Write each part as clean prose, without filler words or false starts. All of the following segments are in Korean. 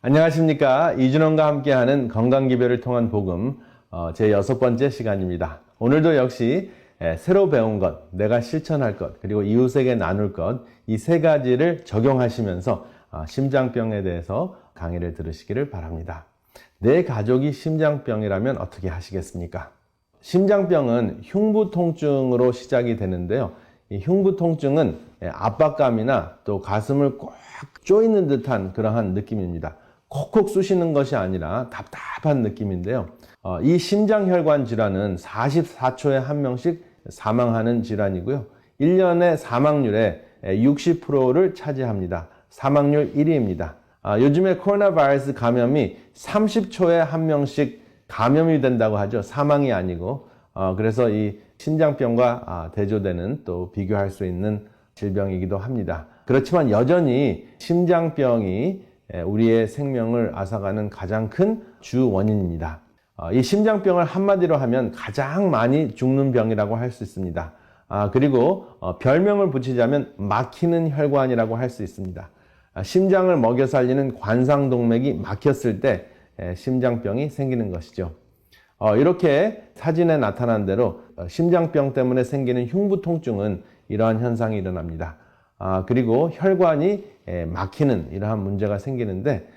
안녕하십니까. 이준원과 함께하는 건강기별을 통한 복음 제 6번째 시간입니다. 오늘도 역시 새로 배운 것, 내가 실천할 것, 그리고 이웃에게 나눌 것, 이 세 가지를 적용하시면서 심장병에 대해서 강의를 들으시기를 바랍니다. 내 가족이 심장병이라면 어떻게 하시겠습니까? 심장병은 흉부통증으로 시작이 되는데요. 이 흉부통증은 압박감이나 또 가슴을 꽉 조이는 듯한 그러한 느낌입니다. 콕콕 쑤시는 것이 아니라 답답한 느낌인데요. 이 심장혈관 질환은 44초에 한 명씩 사망하는 질환이고요. 1년의 사망률의 60%를 차지합니다. 사망률 1위입니다. 요즘에 코로나 바이러스 감염이 30초에 한 명씩 감염이 된다고 하죠. 사망이 아니고. 그래서 이 심장병과 대조되는 또 비교할 수 있는 질병이기도 합니다. 그렇지만 여전히 심장병이 우리의 생명을 앗아가는 가장 큰 주 원인입니다. 이 심장병을 한마디로 하면 가장 많이 죽는 병이라고 할 수 있습니다. 그리고 별명을 붙이자면 막히는 혈관이라고 할 수 있습니다. 심장을 먹여 살리는 관상동맥이 막혔을 때 심장병이 생기는 것이죠. 이렇게 사진에 나타난 대로 심장병 때문에 생기는 흉부통증은 이러한 현상이 일어납니다. 그리고 혈관이 막히는 이러한 문제가 생기는데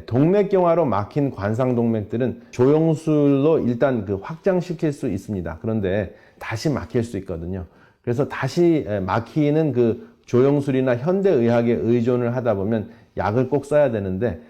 동맥경화로 막힌 관상동맥들은 조영술로 일단 확장시킬 수 있습니다. 그런데 다시 막힐 수 있거든요. 그래서 다시 막히는 조영술이나 현대의학에 의존을 하다 보면 약을 꼭 써야 되는데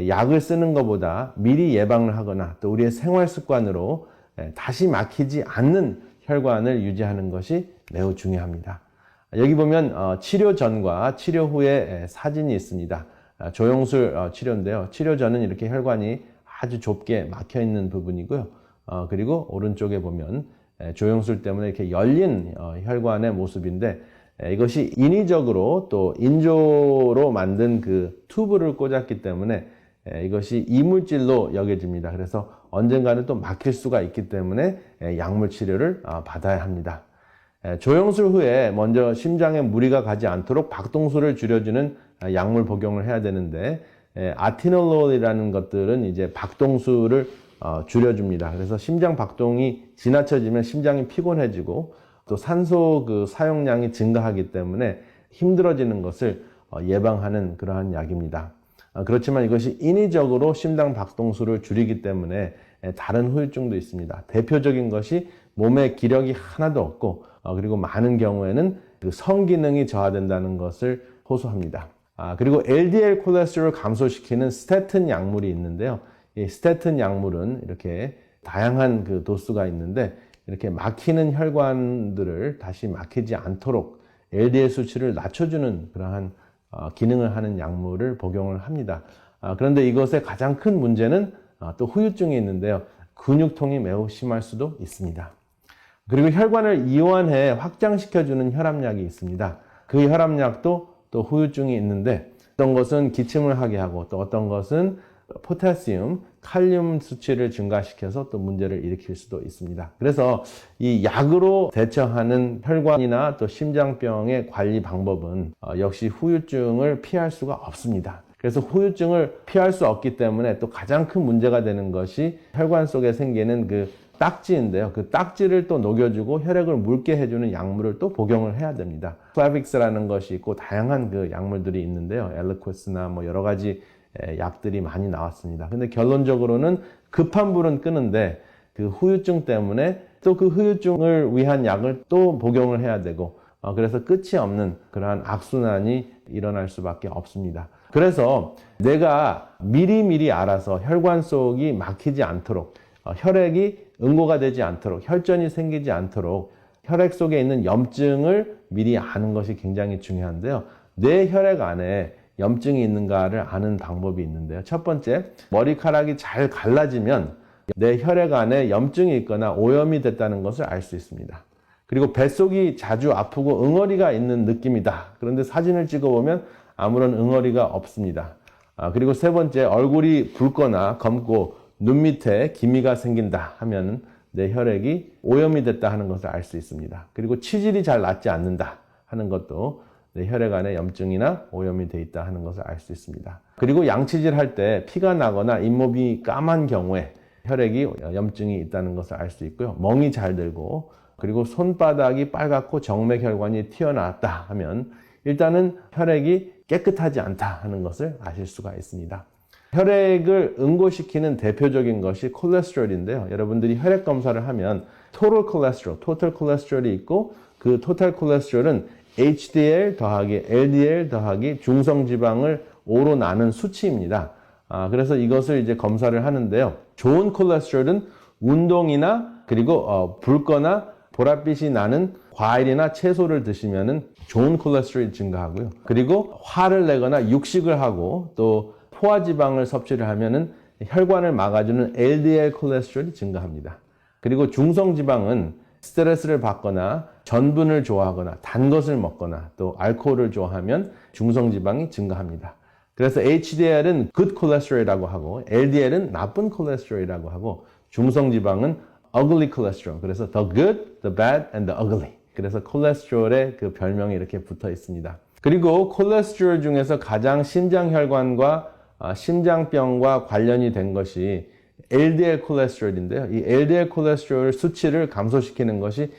약을 쓰는 것보다 미리 예방을 하거나 또 우리의 생활 습관으로 다시 막히지 않는 혈관을 유지하는 것이 매우 중요합니다. 여기 보면 치료 전과 치료 후의 사진이 있습니다. 조영술 치료인데요. 치료 전은 이렇게 혈관이 아주 좁게 막혀 있는 부분이고요. 그리고 오른쪽에 보면 조영술 때문에 이렇게 열린 혈관의 모습인데 이것이 인위적으로 또 인조로 만든 튜브를 꽂았기 때문에 이것이 이물질로 여겨집니다. 그래서 언젠가는 또 막힐 수가 있기 때문에 약물 치료를 받아야 합니다. 조영술 후에 먼저 심장에 무리가 가지 않도록 박동수를 줄여주는 약물 복용을 해야 되는데 아티놀롤이라는 것들은 이제 박동수를 줄여줍니다. 그래서 심장 박동이 지나쳐지면 심장이 피곤해지고 또 산소 사용량이 증가하기 때문에 힘들어지는 것을 예방하는 그러한 약입니다. 그렇지만 이것이 인위적으로 심장 박동수를 줄이기 때문에 다른 후유증도 있습니다. 대표적인 것이 몸에 기력이 하나도 없고 그리고 많은 경우에는 성기능이 저하된다는 것을 호소합니다. 그리고 LDL 콜레스테롤을 감소시키는 스테튼 약물이 있는데요. 이 스테튼 약물은 이렇게 다양한 도수가 있는데 이렇게 막히는 혈관들을 다시 막히지 않도록 LDL 수치를 낮춰주는 그러한 기능을 하는 약물을 복용을 합니다. 그런데 이것의 가장 큰 문제는 또 후유증이 있는데요. 근육통이 매우 심할 수도 있습니다. 그리고 혈관을 이완해 확장시켜주는 혈압약이 있습니다. 그 혈압약도 또 후유증이 있는데 어떤 것은 기침을 하게 하고 또 어떤 것은 포타시움, 칼륨 수치를 증가시켜서 또 문제를 일으킬 수도 있습니다. 그래서 이 약으로 대처하는 혈관이나 또 심장병의 관리 방법은 역시 후유증을 피할 수가 없습니다. 그래서 후유증을 피할 수 없기 때문에 또 가장 큰 문제가 되는 것이 혈관 속에 생기는 딱지인데요. 그 딱지를 또 녹여주고 혈액을 묽게 해주는 약물을 또 복용을 해야 됩니다. 플라빅스라는 것이 있고 다양한 약물들이 있는데요. 엘리코스나 여러 가지 약들이 많이 나왔습니다. 근데 결론적으로는 급한 불은 끄는데 후유증 때문에 또 후유증을 위한 약을 또 복용을 해야 되고 그래서 끝이 없는 그러한 악순환이 일어날 수밖에 없습니다. 그래서 내가 미리미리 알아서 혈관 속이 막히지 않도록 혈액이 응고가 되지 않도록 혈전이 생기지 않도록 혈액 속에 있는 염증을 미리 아는 것이 굉장히 중요한데요. 내 혈액 안에 염증이 있는가를 아는 방법이 있는데요. 첫 번째, 머리카락이 잘 갈라지면 내 혈액 안에 염증이 있거나 오염이 됐다는 것을 알 수 있습니다. 그리고 뱃속이 자주 아프고 응어리가 있는 느낌이다. 그런데 사진을 찍어보면 아무런 응어리가 없습니다. 그리고 세 번째, 얼굴이 붉거나 검고 눈 밑에 기미가 생긴다 하면 내 혈액이 오염이 됐다 하는 것을 알 수 있습니다. 그리고 치질이 잘 낫지 않는다 하는 것도 내 혈액 안에 염증이나 오염이 되어 있다 하는 것을 알 수 있습니다. 그리고 양치질 할 때 피가 나거나 잇몸이 까만 경우에 혈액이 염증이 있다는 것을 알 수 있고요. 멍이 잘 들고 그리고 손바닥이 빨갛고 정맥혈관이 튀어나왔다 하면 일단은 혈액이 깨끗하지 않다 하는 것을 아실 수가 있습니다. 혈액을 응고시키는 대표적인 것이 콜레스테롤인데요. 여러분들이 혈액 검사를 하면 토탈 콜레스테롤이 있고 그 토탈 콜레스테롤은 HDL 더하기 LDL 더하기 중성지방을 5로 나눈 수치입니다. 그래서 이것을 이제 검사를 하는데요. 좋은 콜레스테롤은 운동이나 그리고 붉거나 보랏빛이 나는 과일이나 채소를 드시면은 좋은 콜레스테롤이 증가하고요. 그리고 화를 내거나 육식을 하고 또 포화지방을 섭취를 하면은 혈관을 막아주는 LDL 콜레스테롤이 증가합니다. 그리고 중성지방은 스트레스를 받거나 전분을 좋아하거나 단 것을 먹거나 또 알코올을 좋아하면 중성지방이 증가합니다. 그래서 HDL은 good cholesterol이라고 하고 LDL은 나쁜 콜레스테롤이라고 하고 중성지방은 ugly cholesterol. 그래서 the good, the bad, and the ugly. 그래서 콜레스테롤의 그 별명이 이렇게 붙어 있습니다. 그리고 콜레스테롤 중에서 가장 심장혈관과 심장병과 관련이 된 것이 LDL 콜레스테롤인데요. 이 LDL 콜레스테롤 수치를 감소시키는 것이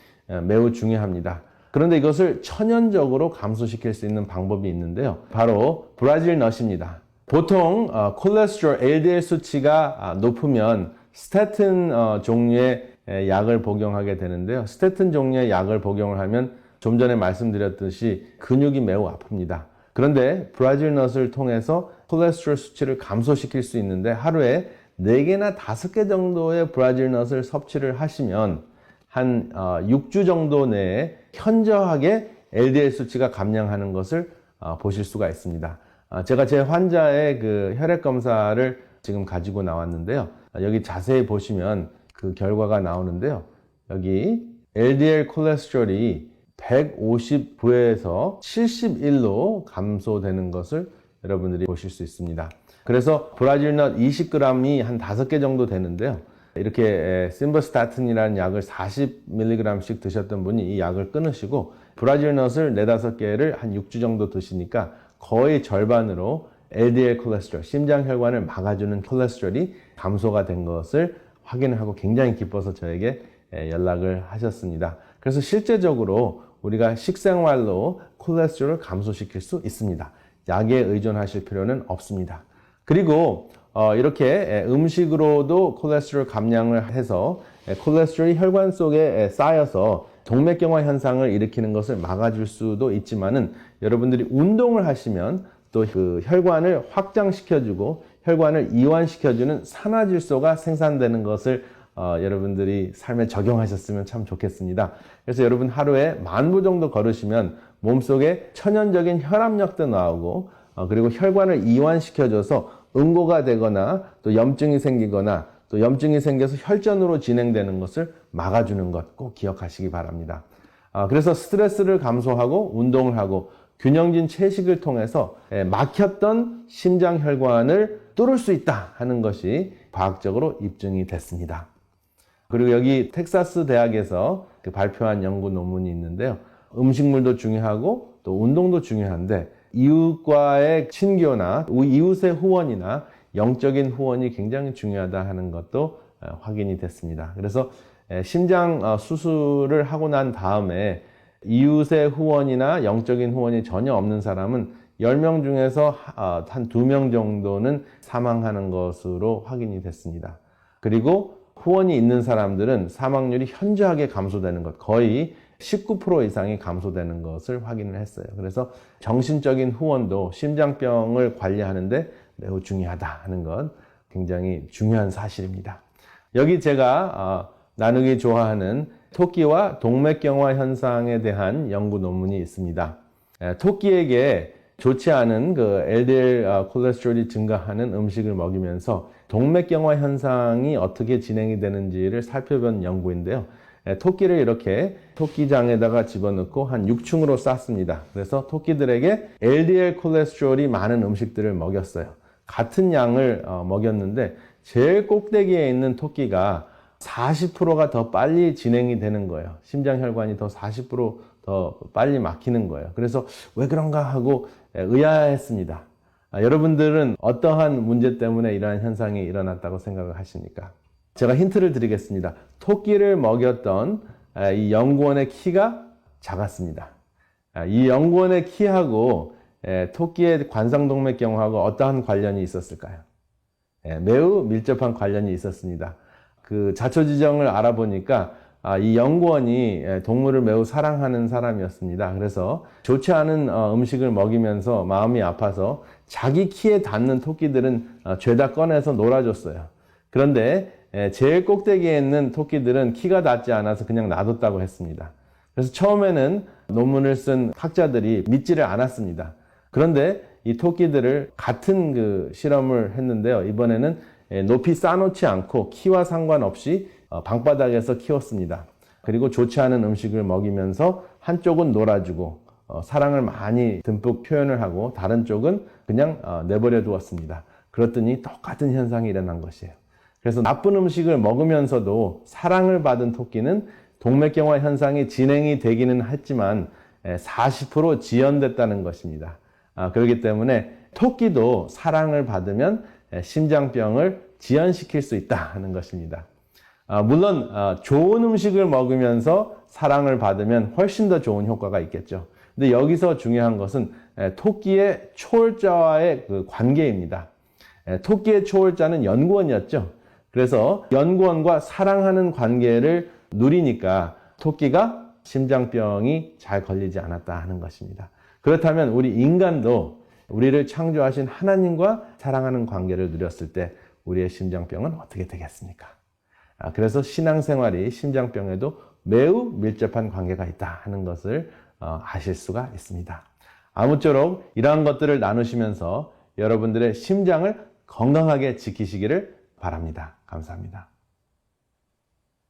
매우 중요합니다. 그런데 이것을 천연적으로 감소시킬 수 있는 방법이 있는데요. 바로 브라질 넛입니다. 보통 콜레스테롤 LDL 수치가 높으면 스테튼 종류의 약을 복용하게 되는데요. 스테튼 종류의 약을 복용을 하면 좀 전에 말씀드렸듯이 근육이 매우 아픕니다. 그런데 브라질 넛을 통해서 콜레스테롤 수치를 감소시킬 수 있는데 하루에 4개나 5개 정도의 브라질 넛을 섭취를 하시면 한 6주 정도 내에 현저하게 LDL 수치가 감량하는 것을 보실 수가 있습니다. 제가 제 환자의 그 혈액 검사를 지금 가지고 나왔는데요. 여기 자세히 보시면 그 결과가 나오는데요. 여기 LDL 콜레스테롤이 159에서 71로 감소되는 것을 여러분들이 보실 수 있습니다. 그래서 브라질 넛 20g이 한 5개 정도 되는데요. 이렇게 심버스타틴이라는 약을 40mg씩 드셨던 분이 이 약을 끊으시고 브라질 넛을 4-5개를 한 6주 정도 드시니까 거의 절반으로 LDL 콜레스테롤, 심장혈관을 막아주는 콜레스테롤이 감소가 된 것을 확인을 하고 굉장히 기뻐서 저에게 연락을 하셨습니다. 그래서 실제적으로 우리가 식생활로 콜레스테롤을 감소시킬 수 있습니다. 약에 의존하실 필요는 없습니다. 그리고 이렇게 음식으로도 콜레스테롤 감량을 해서 콜레스테롤이 혈관 속에 쌓여서 동맥경화 현상을 일으키는 것을 막아줄 수도 있지만은 여러분들이 운동을 하시면 또 그 혈관을 확장시켜주고 혈관을 이완시켜주는 산화질소가 생산되는 것을 여러분들이 삶에 적용하셨으면 참 좋겠습니다. 그래서 여러분 하루에 10,000보 정도 걸으시면 몸속에 천연적인 혈압력도 나오고 그리고 혈관을 이완시켜줘서 응고가 되거나 또 염증이 생기거나 또 염증이 생겨서 혈전으로 진행되는 것을 막아주는 것 꼭 기억하시기 바랍니다. 그래서 스트레스를 감소하고 운동을 하고 균형진 채식을 통해서 막혔던 심장혈관을 뚫을 수 있다 하는 것이 과학적으로 입증이 됐습니다. 그리고 여기 텍사스 대학에서 발표한 연구 논문이 있는데요. 음식물도 중요하고 또 운동도 중요한데 이웃과의 친교나 이웃의 후원이나 영적인 후원이 굉장히 중요하다 하는 것도 확인이 됐습니다. 그래서 심장 수술을 하고 난 다음에 이웃의 후원이나 영적인 후원이 전혀 없는 사람은 10명 중에서 한 2명 정도는 사망하는 것으로 확인이 됐습니다. 그리고 후원이 있는 사람들은 사망률이 현저하게 감소되는 것, 거의 19% 이상이 감소되는 것을 확인을 했어요. 그래서 정신적인 후원도 심장병을 관리하는데 매우 중요하다 하는 것 굉장히 중요한 사실입니다. 여기 제가 나누기 좋아하는 토끼와 동맥경화 현상에 대한 연구 논문이 있습니다. 토끼에게 좋지 않은 그 LDL 콜레스테롤이 증가하는 음식을 먹이면서 동맥경화 현상이 어떻게 진행이 되는지를 살펴본 연구인데요. 토끼를 이렇게 토끼장에다가 집어넣고 한 6층으로 쌌습니다. 그래서 토끼들에게 LDL 콜레스테롤이 많은 음식들을 먹였어요. 같은 양을 먹였는데 제일 꼭대기에 있는 토끼가 40%가 더 빨리 진행이 되는 거예요. 심장혈관이 더 40% 더 빨리 막히는 거예요. 그래서 왜 그런가 하고 의아했습니다. 여러분들은 어떠한 문제 때문에 이러한 현상이 일어났다고 생각을 하십니까? 제가 힌트를 드리겠습니다. 토끼를 먹였던 이 연구원의 키가 작았습니다. 이 연구원의 키하고 토끼의 관상동맥경화하고 어떠한 관련이 있었을까요? 매우 밀접한 관련이 있었습니다. 그 자초지정을 알아보니까 이 연구원이 동물을 매우 사랑하는 사람이었습니다. 그래서 좋지 않은 음식을 먹이면서 마음이 아파서 자기 키에 닿는 토끼들은 죄다 꺼내서 놀아줬어요. 그런데 제일 꼭대기에 있는 토끼들은 키가 닿지 않아서 그냥 놔뒀다고 했습니다. 그래서 처음에는 논문을 쓴 학자들이 믿지를 않았습니다. 그런데 이 토끼들을 같은 그 실험을 했는데요. 이번에는 높이 쌓아놓지 않고 키와 상관없이 방바닥에서 키웠습니다. 그리고 좋지 않은 음식을 먹이면서 한쪽은 놀아주고 사랑을 많이 듬뿍 표현을 하고 다른 쪽은 그냥 내버려 두었습니다. 그랬더니 똑같은 현상이 일어난 것이에요. 그래서 나쁜 음식을 먹으면서도 사랑을 받은 토끼는 동맥경화 현상이 진행이 되기는 했지만 40% 지연됐다는 것입니다. 그렇기 때문에 토끼도 사랑을 받으면 심장병을 지연시킬 수 있다는 것입니다. 물론 좋은 음식을 먹으면서 사랑을 받으면 훨씬 더 좋은 효과가 있겠죠. 근데 여기서 중요한 것은 토끼의 초월자와의 그 관계입니다. 토끼의 초월자는 연구원이었죠. 그래서 연구원과 사랑하는 관계를 누리니까 토끼가 심장병이 잘 걸리지 않았다 하는 것입니다. 그렇다면 우리 인간도 우리를 창조하신 하나님과 사랑하는 관계를 누렸을 때 우리의 심장병은 어떻게 되겠습니까? 그래서 신앙생활이 심장병에도 매우 밀접한 관계가 있다 하는 것을 아실 수가 있습니다. 아무쪼록 이러한 것들을 나누시면서 여러분들의 심장을 건강하게 지키시기를 바랍니다. 감사합니다.